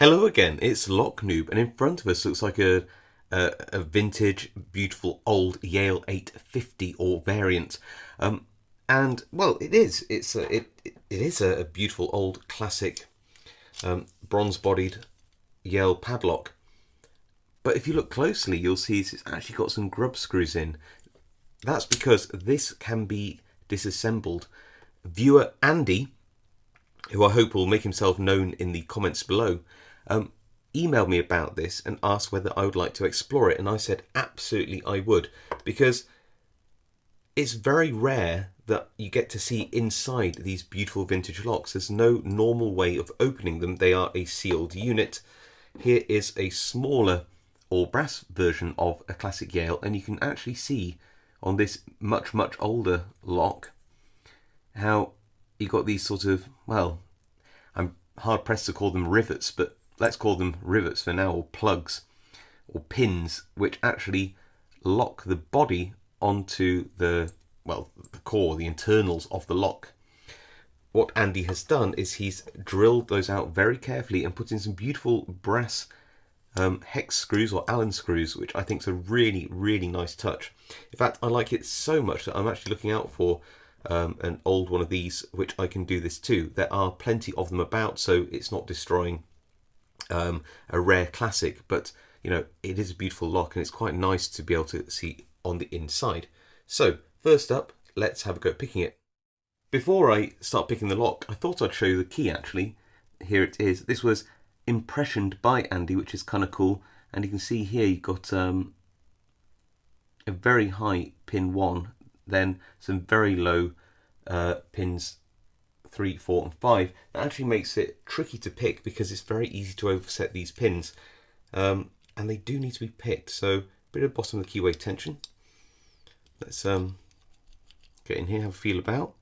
Hello again, it's Noob, and in front of us looks like a vintage, beautiful old Yale 850 or variant. And well, it is. It is a beautiful old classic bronze-bodied Yale padlock. But if you look closely, you'll see it's actually got some grub screws in. That's because this can be disassembled. Viewer Andy, who I hope will make himself known in the comments below, emailed me about this and asked whether I would like to explore it, and I said absolutely I would, because it's very rare that you get to see inside these beautiful vintage locks. There's no normal way of opening them. They are a sealed unit. Here is a smaller all brass version of a classic Yale, and you can actually see on this much older lock how you got these sort of, well, I'm hard pressed to call them rivets, but let's call them rivets for now, or plugs or pins, which actually lock the body onto the core, the internals of the lock. What Andy has done is he's drilled those out very carefully and put in some beautiful brass hex screws or Allen screws, which I think is a really nice touch. In fact, I like it so much that I'm actually looking out for an old one of these which I can do this too. There are plenty of them about, so it's not destroying a rare classic, but you know, it is a beautiful lock and it's quite nice to be able to see on the inside. So first up, let's have a go at picking it. Before I start picking the lock, I thought I'd show you the key actually. Here it is. This was impressioned by Andy, which is kind of cool, and you can see here you've got a very high pin 1, then some very low pins 3, 4 and 5. That actually makes it tricky to pick because it's very easy to overset these pins, and they do need to be picked. So a bit of bottom of the keyway tension. Let's get in here, have a feel about.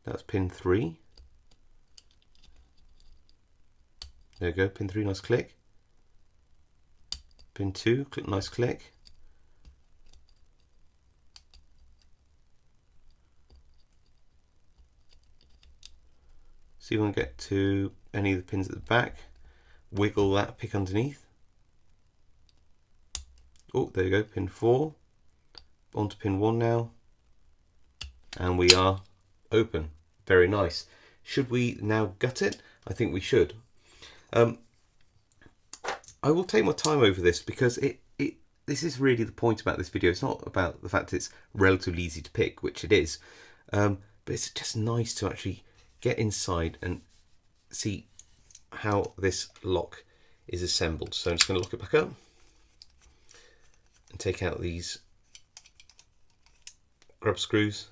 That's pin 3. There we go, pin 3, nice click. Pin 2, nice click. See if we can get to any of the pins at the back. Wiggle that pick underneath. Oh, there you go, pin 4. On to pin 1 now. And we are open. Very nice. Should we now gut it? I think we should. I will take my time over this because this is really the point about this video. It's not about the fact it's relatively easy to pick, which it is, but it's just nice to actually get inside and see how this lock is assembled. So I'm just going to lock it back up and take out these grub screws.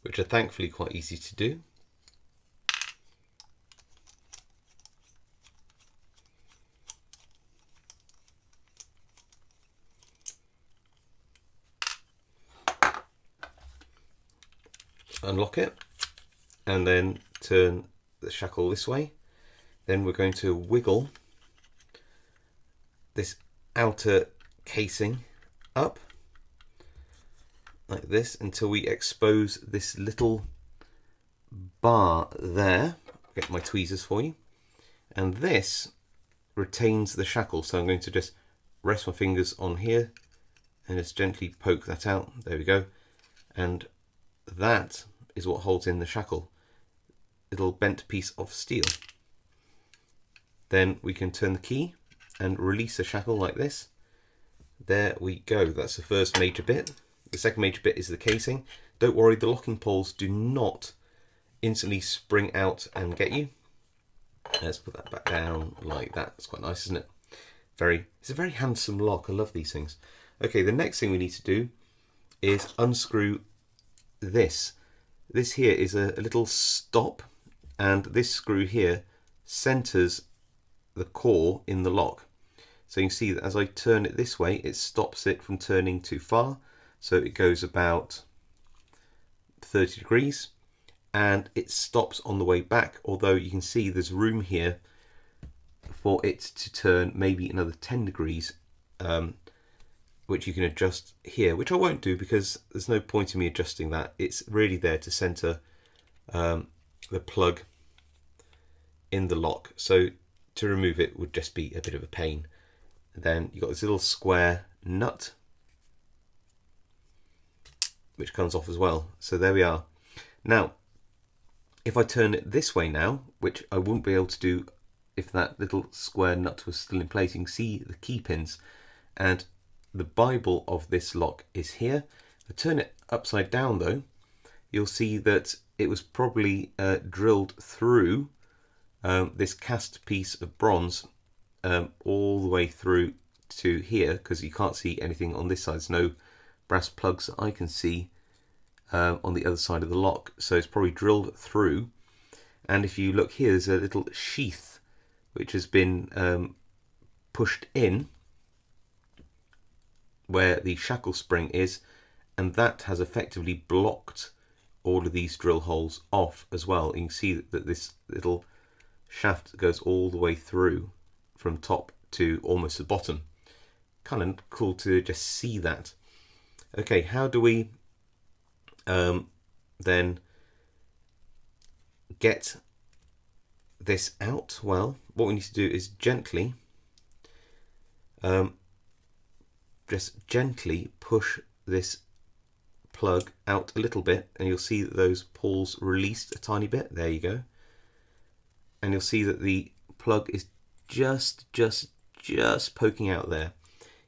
Which are thankfully quite easy to do. Unlock it and then turn the shackle this way. Then we're going to wiggle this outer casing up like this until we expose this little bar there. I'll get my tweezers for you. And this retains the shackle, so I'm going to just rest my fingers on here and just gently poke that out. There we go. And that is what holds in the shackle, little bent piece of steel. Then we can turn the key and release the shackle like this. There we go. That's the first major bit. The second major bit is the casing. Don't worry, the locking poles do not instantly spring out and get you. Let's put that back down like that. It's quite nice, isn't it? It's a very handsome lock. I love these things. Okay, the next thing we need to do is unscrew this. This here is a little stop, and this screw here centers the core in the lock. So you can see that as I turn it this way, it stops it from turning too far. So it goes about 30 degrees. and it stops on the way back, although you can see there's room here for it to turn maybe another 10 degrees, which you can adjust here, which I won't do because there's no point in me adjusting that. It's really there to center the plug in the lock, so to remove it would just be a bit of a pain. Then you've got this little square nut which comes off as well, so there we are. Now if I turn it this way now, which I wouldn't be able to do if that little square nut was still in place, you can see the key pins, and the Bible of this lock is here. If I turn it upside down though, you'll see that it was probably drilled through this cast piece of bronze all the way through to here, because you can't see anything on this side. There's no brass plugs that I can see on the other side of the lock, so it's probably drilled through. And if you look here, there's a little sheath which has been pushed in where the shackle spring is, and that has effectively blocked all of these drill holes off as well. You can see that this little shaft goes all the way through from top to almost the bottom. Kind of cool to just see that. Okay, how do we then get this out? Well, what we need to do is gently just gently push this plug out a little bit, and you'll see that those pawls released a tiny bit. There you go. And you'll see that the plug is just poking out there.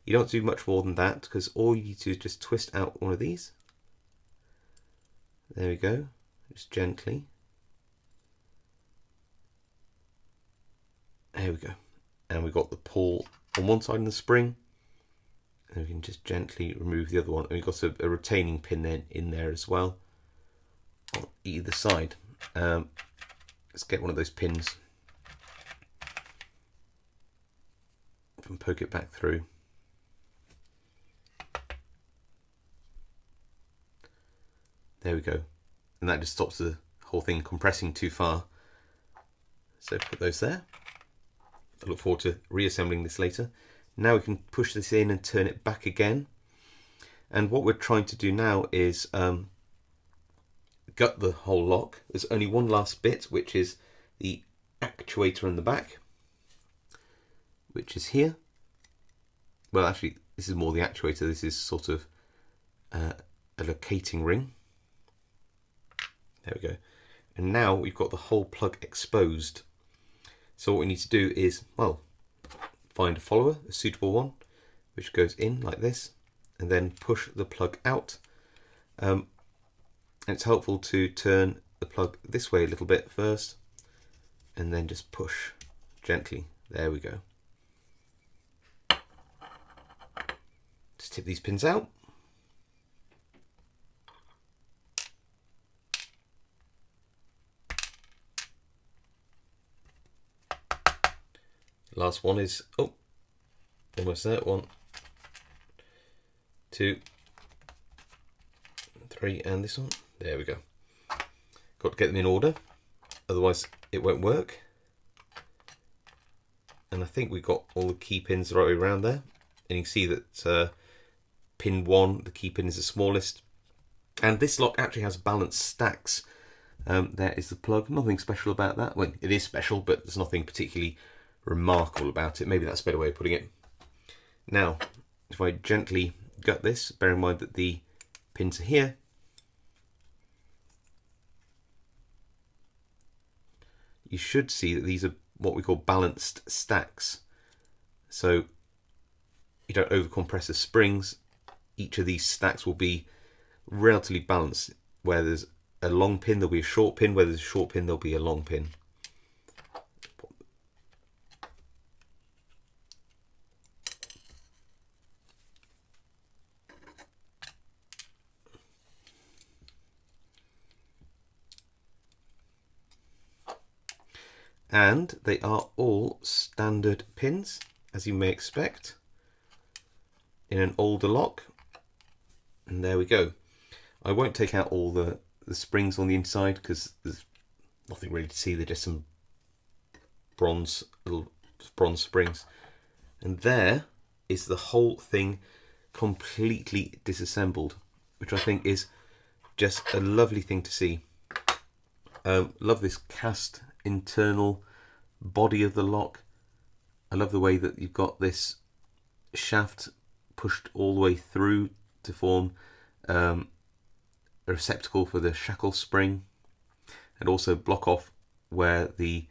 You don't do much more than that, because all you need to do is just twist out one of these. There we go, just gently. There we go. And we've got the pawl on one side of the spring, and we can just gently remove the other one. And we've got a retaining pin then in there as well on either side. Let's get one of those pins and poke it back through. There we go. And that just stops the whole thing compressing too far. So put those there. I look forward to reassembling this later. Now we can push this in and turn it back again. And what we're trying to do now is gut the whole lock. There's only one last bit, which is the actuator in the back, which is here. Well, actually, this is more the actuator. This is sort of a locating ring. There we go. And now we've got the whole plug exposed. So what we need to do is, well, find a follower, a suitable one, which goes in like this, and then push the plug out. And it's helpful to turn the plug this way a little bit first, and then just push gently. There we go. Just tip these pins out. Last one is, oh, almost there. 1, 2, 3, and this one. There we go. Got to get them in order, otherwise it won't work. And I think we've got all the key pins the right way around there. And you can see that pin 1, the key pin, is the smallest. And this lock actually has balanced stacks. There is the plug. Nothing special about that. Well, it is special, but there's nothing particularly remarkable about it. Maybe that's a better way of putting it. Now, if I gently gut this, bear in mind that the pins are here. You should see that these are what we call balanced stacks. So you don't overcompress the springs. Each of these stacks will be relatively balanced. Where there's a long pin, there'll be a short pin. Where there's a short pin, there'll be a long pin. And they are all standard pins, as you may expect, in an older lock. And there we go. I won't take out all the the springs on the inside, because there's nothing really to see. They're just some little bronze springs. And there is the whole thing completely disassembled, which I think is just a lovely thing to see. Love this cast internal body of the lock. I love the way that you've got this shaft pushed all the way through to form a receptacle for the shackle spring, and also block off where the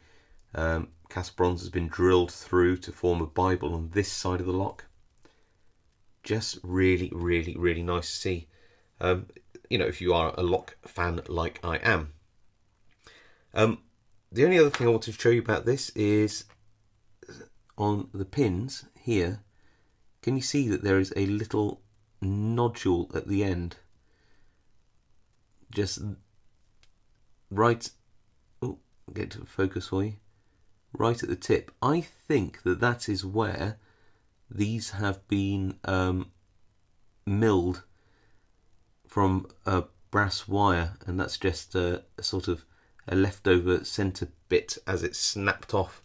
cast bronze has been drilled through to form a Bible on this side of the lock. Just really, really, really nice to see. If you are a lock fan like I am. The only other thing I want to show you about this is on the pins here. Can you see that there is a little nodule at the end? Just right. Oh, get to focus for you. Right at the tip. I think that is where these have been milled from a brass wire, and that's just a sort of a leftover centre bit as it snapped off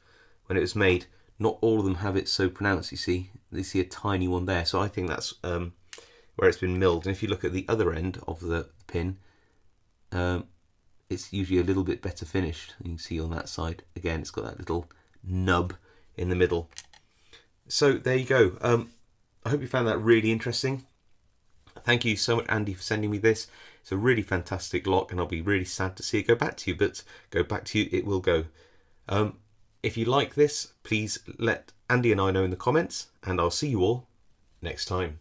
when it was made. Not all of them have it so pronounced, you see. You see a tiny one there, so I think that's where it's been milled. And if you look at the other end of the pin, it's usually a little bit better finished. You can see on that side, again, it's got that little nub in the middle. So there you go. I hope you found that really interesting. Thank you so much, Andy, for sending me this. It's a really fantastic lock, and I'll be really sad to see it go back to you, but go back to you it will go. If you like this, please let Andy and I know in the comments, and I'll see you all next time.